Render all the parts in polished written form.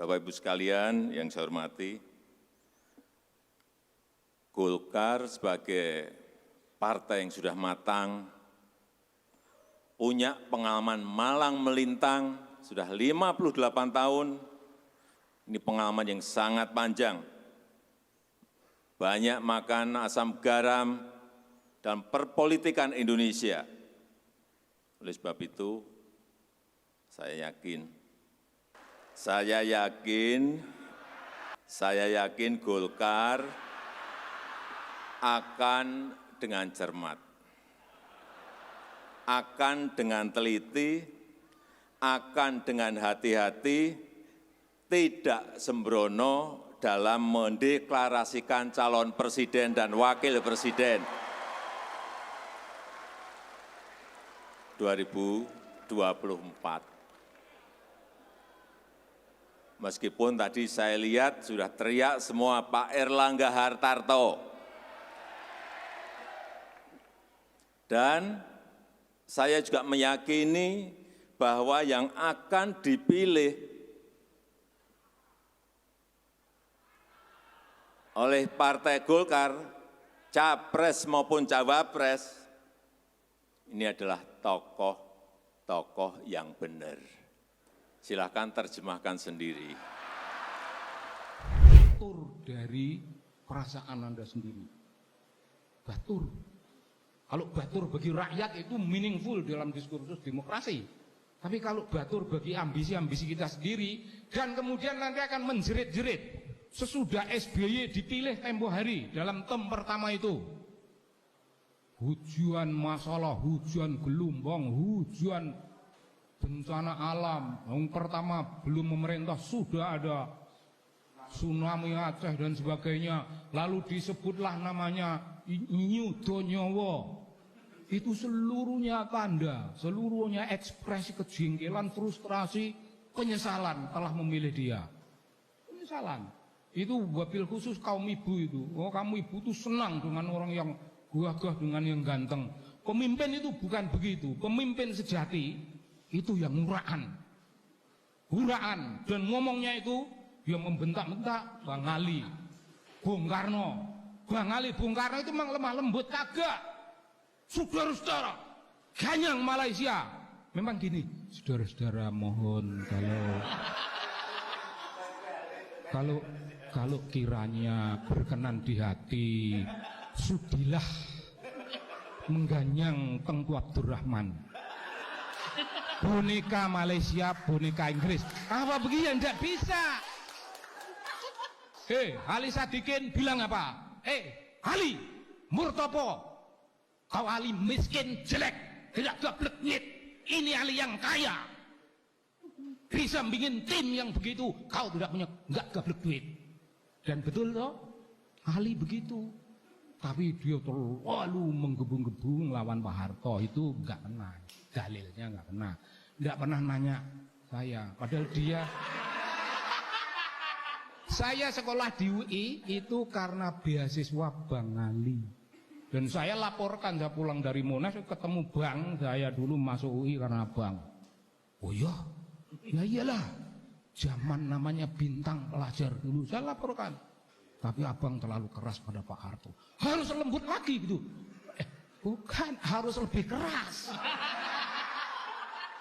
Bapak Ibu sekalian yang saya hormati, Golkar sebagai partai yang sudah matang, punya pengalaman malang melintang, sudah 58 tahun, ini pengalaman yang sangat panjang. Banyak makan asam garam dalam perpolitikan Indonesia. Oleh sebab itu, saya yakin Golkar akan dengan cermat, akan dengan teliti, akan dengan hati-hati, tidak sembrono dalam mendeklarasikan calon presiden dan wakil presiden 2024. Meskipun tadi saya lihat sudah teriak semua Pak Erlangga Hartarto. Dan saya juga meyakini bahwa yang akan dipilih oleh Partai Golkar, capres maupun cawapres, ini adalah tokoh-tokoh yang benar. Silakan terjemahkan sendiri. Batur dari perasaan Anda sendiri. Batur. Kalau batur bagi rakyat itu meaningful dalam diskursus demokrasi. Tapi kalau batur bagi ambisi-ambisi kita sendiri, dan kemudian nanti akan menjerit-jerit sesudah SBY dipilih tempo hari dalam term pertama itu. Hujan masalah, hujan gelombang, hujan bencana alam. Yang pertama belum memerintah sudah ada tsunami Aceh dan sebagainya. Lalu disebutlah namanya New Donyowo. Itu seluruhnya tanda, seluruhnya ekspresi kejengkelan, frustrasi, penyesalan telah memilih dia. Penyesalan. Itu wabil khusus kaum ibu itu. Oh, kamu ibu itu senang dengan orang yang gagah, dengan yang ganteng. Pemimpin itu bukan begitu. Pemimpin sejati itu yang murahan. Huraan. Dan ngomongnya itu yang membentak-bentak Bang Ali, Bung Karno. Bang Ali, Bung Karno itu memang lemah lembut, kagak. Saudara-saudara, ganyang Malaysia. Memang gini, saudara-saudara mohon kalau kiranya berkenan di hati, sudilah mengganyang Tengku Abdurrahman. Boneka Malaysia, boneka Inggris. Apa begini? Tidak bisa. Ali Sadikin bilang apa? Ali Murtopo, kau Ali miskin jelek, tidak gablek nyit. Ini Ali yang kaya. Bisa bikin tim yang begitu, kau tidak punya, enggak gablek duit. Dan betul toh, Ali begitu. Tapi dia terlalu menggebu-gebu melawan Pak Harto, itu enggak kena. Dalilnya enggak kena. Enggak pernah nanya saya, padahal dia. Saya sekolah di UI itu karena beasiswa Bang Ali. Dan saya laporkan, saya pulang dari Monas ketemu Bang, saya dulu masuk UI karena Bang. Oh iya, ya iyalah, zaman namanya bintang pelajar dulu, saya laporkan. Tapi abang terlalu keras pada Pak Harto. Harus lembut lagi gitu. Bukan, harus lebih keras.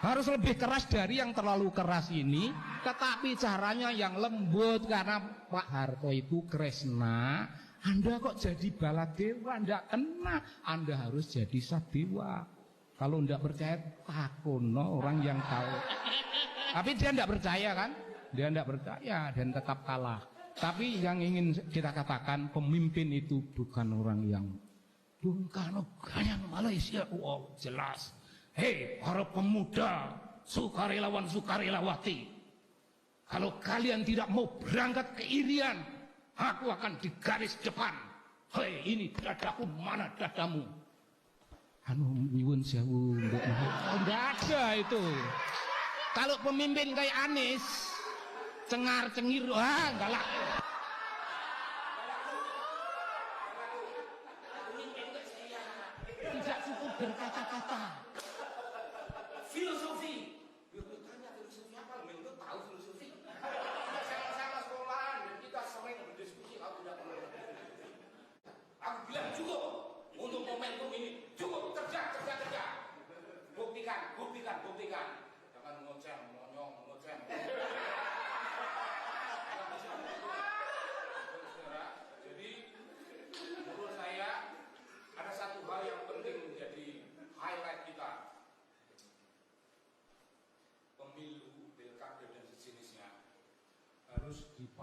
Harus lebih keras dari yang terlalu keras ini, tetapi caranya yang lembut, karena Pak Harto itu kresna. Anda kok jadi baladewa, enggak kena. Anda harus jadi sadewa. Kalau enggak percaya, takono orang yang tahu. Tapi dia enggak percaya kan? Dia enggak percaya dan tetap kalah. Tapi yang ingin kita katakan, pemimpin itu bukan orang yang Bung Karno ganyang Malaysia. Wow, jelas. Hei, para pemuda, sukarelawan-sukarelawati. Kalau kalian tidak mau berangkat ke Irian, aku akan di garis depan. Hei, ini dadaku, mana dadamu? Nyuwun sewu, enggak ada itu. Kalau pemimpin kayak Anies, cengar-cengir, enggak lah. Tidak cukup berkata-kata. Filosofi. Tanya filosofi apa? Memang tahu filosofi.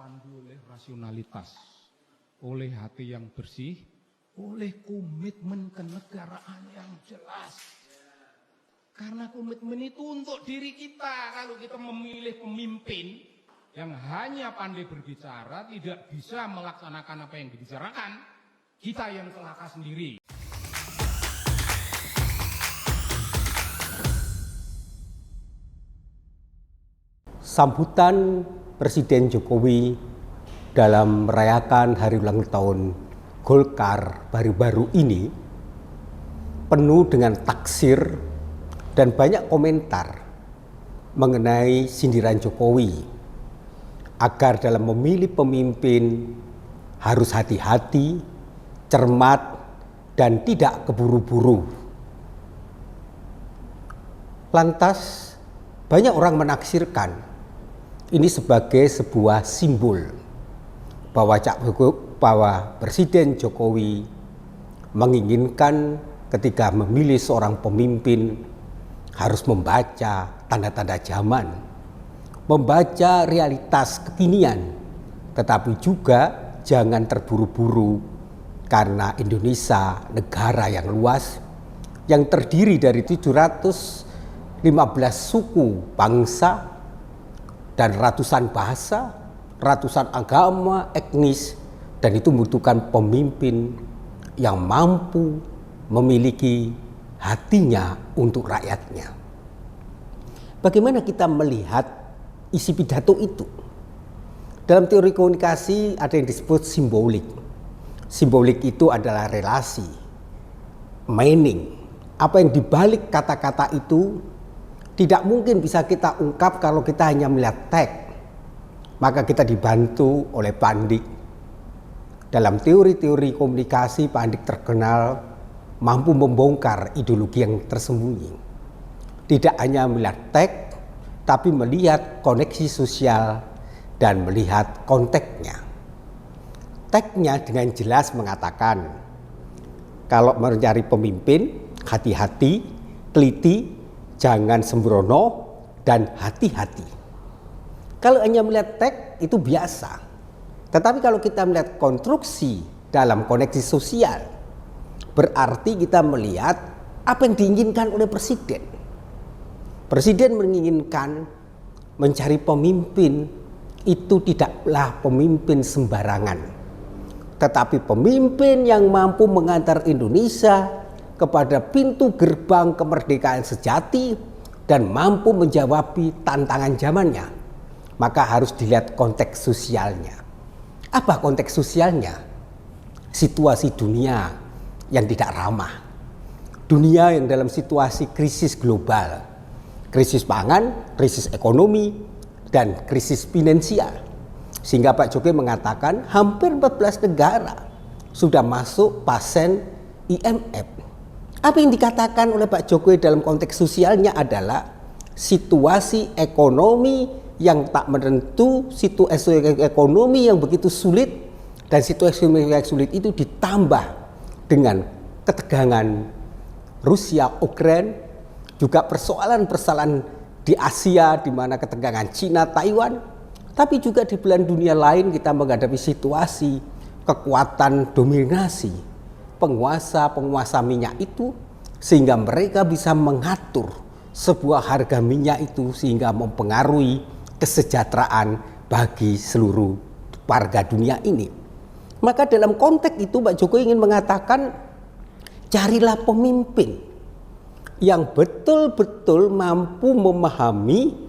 dipandu oleh rasionalitas, oleh hati yang bersih, oleh komitmen kenegaraan yang jelas. Karena komitmen itu untuk diri kita. Kalau kita memilih pemimpin yang hanya pandai berbicara, tidak bisa melaksanakan apa yang dibicarakan, kita yang celaka sendiri. Sambutan Presiden Jokowi dalam merayakan hari ulang tahun Golkar baru-baru ini penuh dengan taksir dan banyak komentar mengenai sindiran Jokowi agar dalam memilih pemimpin harus hati-hati, cermat, dan tidak keburu-buru. Lantas banyak orang menaksirkan ini sebagai sebuah simbol bahwa Presiden Jokowi menginginkan ketika memilih seorang pemimpin harus membaca tanda-tanda zaman, membaca realitas kekinian, tetapi juga jangan terburu-buru karena Indonesia negara yang luas yang terdiri dari 715 suku bangsa dan ratusan bahasa, ratusan agama, etnis, dan itu membutuhkan pemimpin yang mampu memiliki hatinya untuk rakyatnya. Bagaimana kita melihat isi pidato itu? Dalam teori komunikasi ada yang disebut simbolik. Simbolik itu adalah relasi, meaning. Apa yang dibalik kata-kata itu tidak mungkin bisa kita ungkap kalau kita hanya melihat teks. Maka kita dibantu oleh Pak Andik. Dalam teori-teori komunikasi, Pak Andik terkenal mampu membongkar ideologi yang tersembunyi. Tidak hanya melihat teks, tapi melihat koneksi sosial dan melihat konteksnya. Teksnya dengan jelas mengatakan, kalau mencari pemimpin, hati-hati, teliti, jangan sembrono, dan hati-hati. Kalau hanya melihat teks itu biasa. Tetapi kalau kita melihat konstruksi dalam koneksi sosial, berarti kita melihat apa yang diinginkan oleh Presiden. Presiden menginginkan mencari pemimpin itu tidaklah pemimpin sembarangan, tetapi pemimpin yang mampu mengantar Indonesia kepada pintu gerbang kemerdekaan sejati dan mampu menjawab tantangan zamannya. Maka harus dilihat konteks sosialnya. Apa konteks sosialnya? Situasi dunia yang tidak ramah. Dunia yang dalam situasi krisis global. Krisis pangan, krisis ekonomi, dan krisis finansial. Sehingga Pak Jokowi mengatakan hampir 14 negara sudah masuk pasien IMF. Apa yang dikatakan oleh Pak Jokowi dalam konteks sosialnya adalah situasi ekonomi yang tak menentu, situasi ekonomi yang begitu sulit, dan situasi yang sulit itu ditambah dengan ketegangan Rusia, Ukraina, juga persoalan-persoalan di Asia di mana ketegangan Cina, Taiwan, tapi juga di belahan dunia lain kita menghadapi situasi kekuatan dominasi penguasa minyak itu sehingga mereka bisa mengatur sebuah harga minyak itu sehingga mempengaruhi kesejahteraan bagi seluruh warga dunia ini. Maka dalam konteks itu Pak Jokowi ingin mengatakan carilah pemimpin yang betul-betul mampu memahami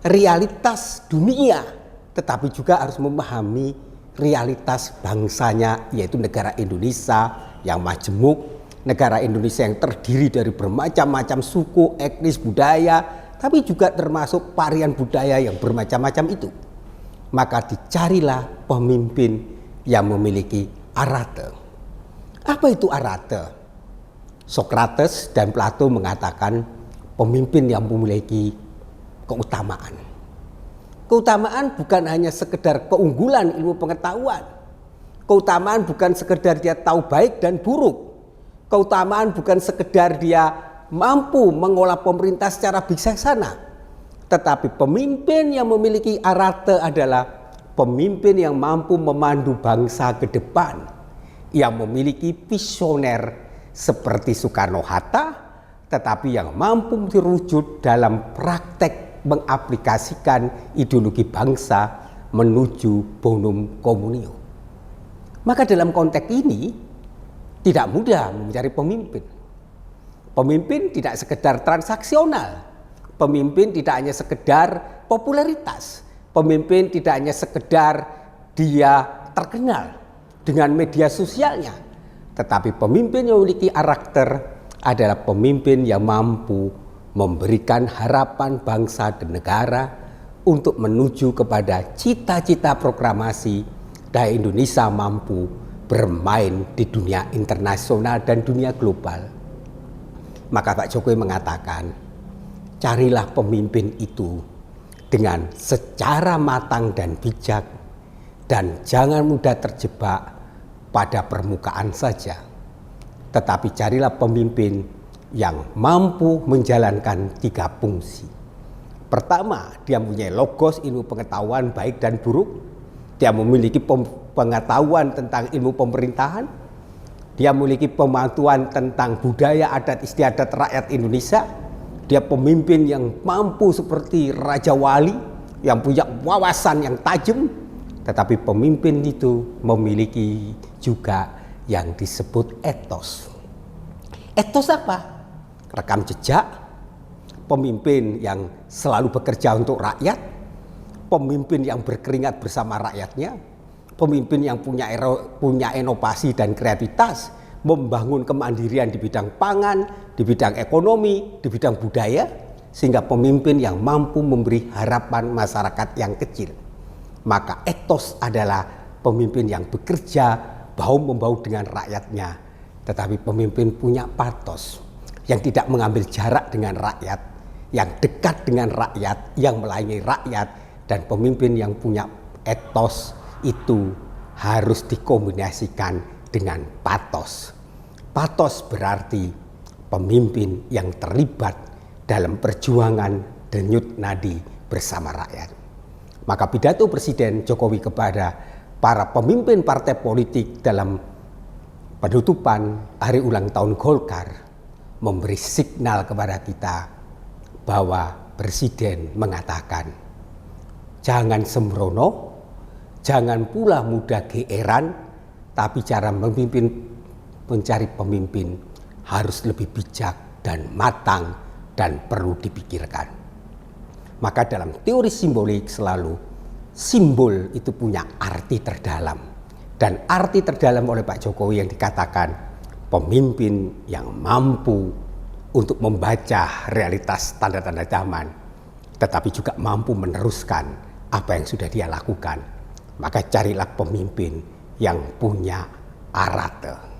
realitas dunia, tetapi juga harus memahami realitas bangsanya, yaitu negara Indonesia yang majemuk, negara Indonesia yang terdiri dari bermacam-macam suku, etnis, budaya, tapi juga termasuk varian budaya yang bermacam-macam itu. Maka dicarilah pemimpin yang memiliki arate. Apa itu arate? Sokrates dan Plato mengatakan pemimpin yang memiliki keutamaan. Keutamaan bukan hanya sekedar keunggulan ilmu pengetahuan. Keutamaan bukan sekedar dia tahu baik dan buruk. Keutamaan bukan sekedar dia mampu mengolah pemerintah secara bijaksana. Tetapi pemimpin yang memiliki arate adalah pemimpin yang mampu memandu bangsa ke depan, yang memiliki visioner seperti Soekarno-Hatta, tetapi yang mampu terwujud dalam praktek mengaplikasikan ideologi bangsa menuju bonum communio. Maka dalam konteks ini tidak mudah mencari pemimpin. Pemimpin tidak sekedar transaksional. Pemimpin tidak hanya sekedar popularitas. Pemimpin tidak hanya sekedar dia terkenal dengan media sosialnya. Tetapi pemimpin yang memiliki karakter adalah pemimpin yang mampu memberikan harapan bangsa dan negara untuk menuju kepada cita-cita proklamasi dan Indonesia mampu bermain di dunia internasional dan dunia global. Maka Pak Jokowi mengatakan, carilah pemimpin itu dengan secara matang dan bijak, dan jangan mudah terjebak pada permukaan saja. Tetapi carilah pemimpin yang mampu menjalankan 3 fungsi. Pertama, dia mempunyai logos ilmu pengetahuan baik dan buruk. Dia memiliki pengetahuan tentang ilmu pemerintahan. Dia memiliki pemahaman tentang budaya adat istiadat rakyat Indonesia. Dia pemimpin yang mampu seperti Raja Wali, yang punya wawasan yang tajam. Tetapi pemimpin itu memiliki juga yang disebut etos. Etos apa? Rekam jejak, pemimpin yang selalu bekerja untuk rakyat, pemimpin yang berkeringat bersama rakyatnya, pemimpin yang punya inovasi dan kreativitas, membangun kemandirian di bidang pangan, di bidang ekonomi, di bidang budaya, sehingga pemimpin yang mampu memberi harapan masyarakat yang kecil. Maka etos adalah pemimpin yang bekerja bahu-membahu dengan rakyatnya, tetapi pemimpin punya patos, yang tidak mengambil jarak dengan rakyat, yang dekat dengan rakyat, yang melayani rakyat, dan pemimpin yang punya etos itu harus dikombinasikan dengan patos. Patos berarti pemimpin yang terlibat dalam perjuangan denyut nadi bersama rakyat. Maka pidato Presiden Jokowi kepada para pemimpin partai politik dalam penutupan hari ulang tahun Golkar memberi signal kepada kita bahwa Presiden mengatakan, jangan sembrono, jangan pula mudah geeran, tapi cara mencari pemimpin harus lebih bijak dan matang dan perlu dipikirkan. Maka dalam teori simbolik selalu simbol itu punya arti terdalam. Dan arti terdalam oleh Pak Jokowi yang dikatakan pemimpin yang mampu untuk membaca realitas tanda-tanda zaman, tetapi juga mampu meneruskan apa yang sudah dia lakukan. Maka carilah pemimpin yang punya arate.